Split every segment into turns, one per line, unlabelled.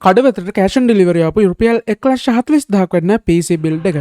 කඩවතට කෑෂන් delivery අප රුපියල් 1,40,000ක් වෙන්න PC බිල්ඩ් එක.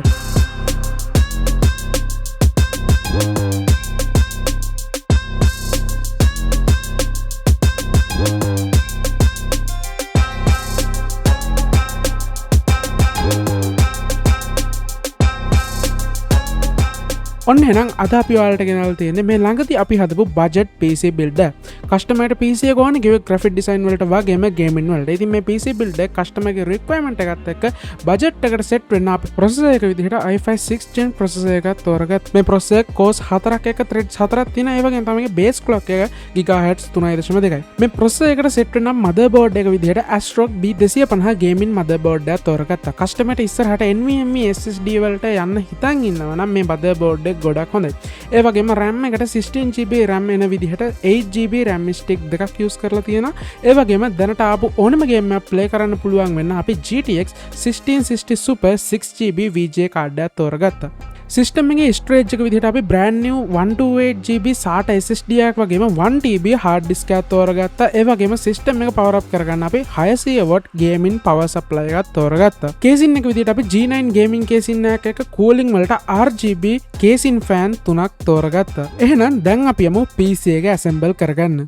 ඔන්න එහෙනම් අද අපි ඔයාලට ගෙනල්ලා තියෙන්නේ මේ ළඟදී අපි හදපු බජට් PC builder. කස්ටමර්ට PC එක ඕනේ කිව්වේ graphic design වලට වගේම gaming වලට. ඉතින් මේ PC builder එක කස්ටමර්ගේ requirement එකත් එක්ක බජට් එකට set වෙන්න අපි processor එක විදිහට i5 6 gen processor එකක් තෝරගත්තා. මේ processor cores 4ක් එක threads 4ක් තියෙනවා. ඒ වගේම තමයි base clock එක GHz 3.2යි. මේ processor එකට set වෙන්න motherboard එක විදිහට Asrock B250 gaming motherboard එකක් තෝරගත්තා. කස්ටමර්ට ඉස්සරහට NVMe SSD වලට යන්න හිතන් ඉන්නවා නම් මේ motherboard ගොඩක් හොඳයි. ඒ වගේම RAM එකට 16GB RAM එන විදිහට 8GB RAM stick දෙකක් use කරලා තියෙනවා. ඒ වගේම දැනට ආපු ඕනම game එකක් play කරන්න පුළුවන් වෙන්න අපි GTX 1660 Super 6GB VGA card එකක් තෝරගත්තා. සිස්ටම් එකේ ස්ටෝරේජ් එක විදිහට අපි brand new 128GB SATA SSD එකක් වගේම 1TB hard disk එකක් තෝරගත්තා. ඒ වගේම සිස්ටම් එක power up කරගන්න අපි 600W gaming power supply එකක් තෝරගත්තා. casing එක විදිහට අපි G9 gaming casing එකක cooling වලට RGB casing fan 3ක් තෝරගත්තා. එහෙනම් දැන් අපි යමු PC එක assemble කරගන්න.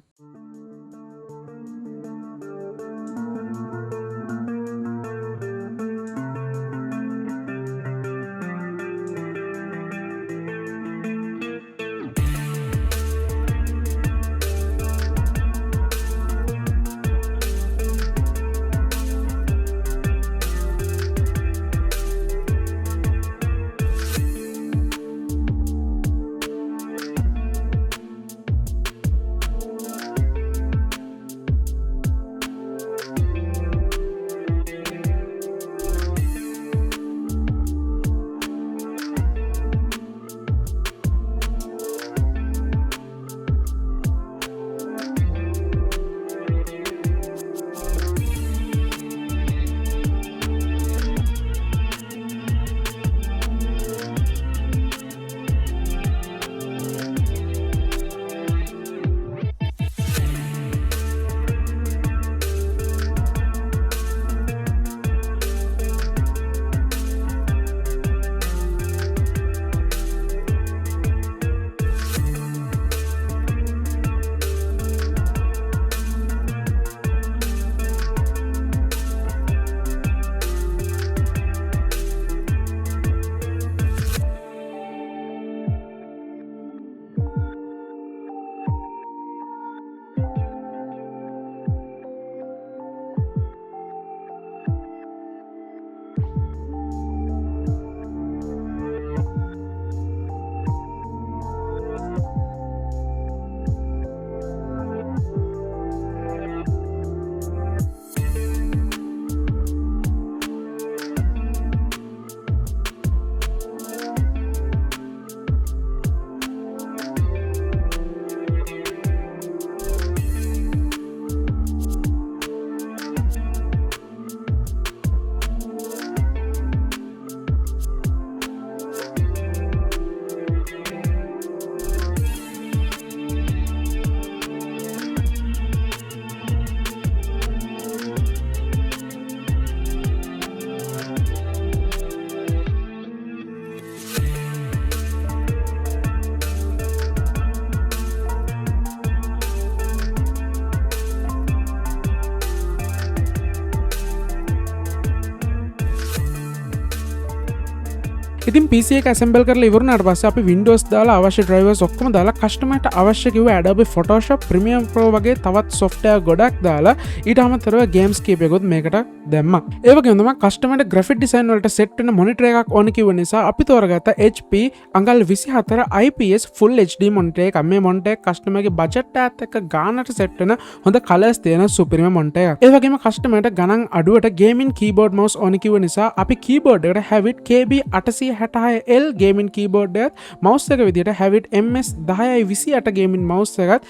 ඉතින් PC එක assemble කරලා ඉවරුනාට පස්සේ අපි Windows දාලා අවශ්‍ය drivers ඔක්කොම දාලා customer ට අවශ්‍ය කිව්ව Adobe Photoshop Premiere Pro වගේ තවත් software ගොඩක් දාලා ඊට අමතරව games කීපයකුත් මේකට දැම්මා. ඒ වගේම තමයි customer ට graphic design වලට set වෙන monitor එකක් ඕන කිව්ව නිසා අපි තෝරගත්ත HP අඟල් 24 IPS full HD monitor එකක්. මේ monitor එක customer ගේ budget එකත් එක්ක ගානට set වෙන හොඳ colors තියෙන super monitor එකක්. ඒ වගේම customer ට ගණන් අඩුවට gaming keyboard mouse ඕන කිව්ව නිසා අපි keyboard එකට Havit KB866L gaming keyboard එකත් mouse එක විදිහට Havit MS1028 gaming mouse එකත්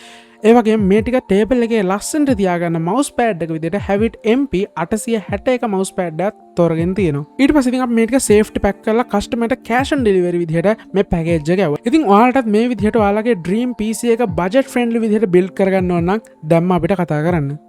ඒ වගේම මේ ටික ටේබල් එකේ ලස්සනට තියාගන්න mouse pad එක විදිහට Havit MP861 mouse pad එකක් තෝරගෙන තියෙනවා. ඊට පස්සේ ඉතින් අපි මේ ටික safety pack කරලා customer ට cash on delivery විදිහට මේ package එක යවුවා. ඉතින් ඔයාලටත් මේ විදිහට ඔයාලගේ dream PC එක budget friendly විදිහට build කරගන්න ඕන නම් දැම්ම අපිට කතා කරන්න.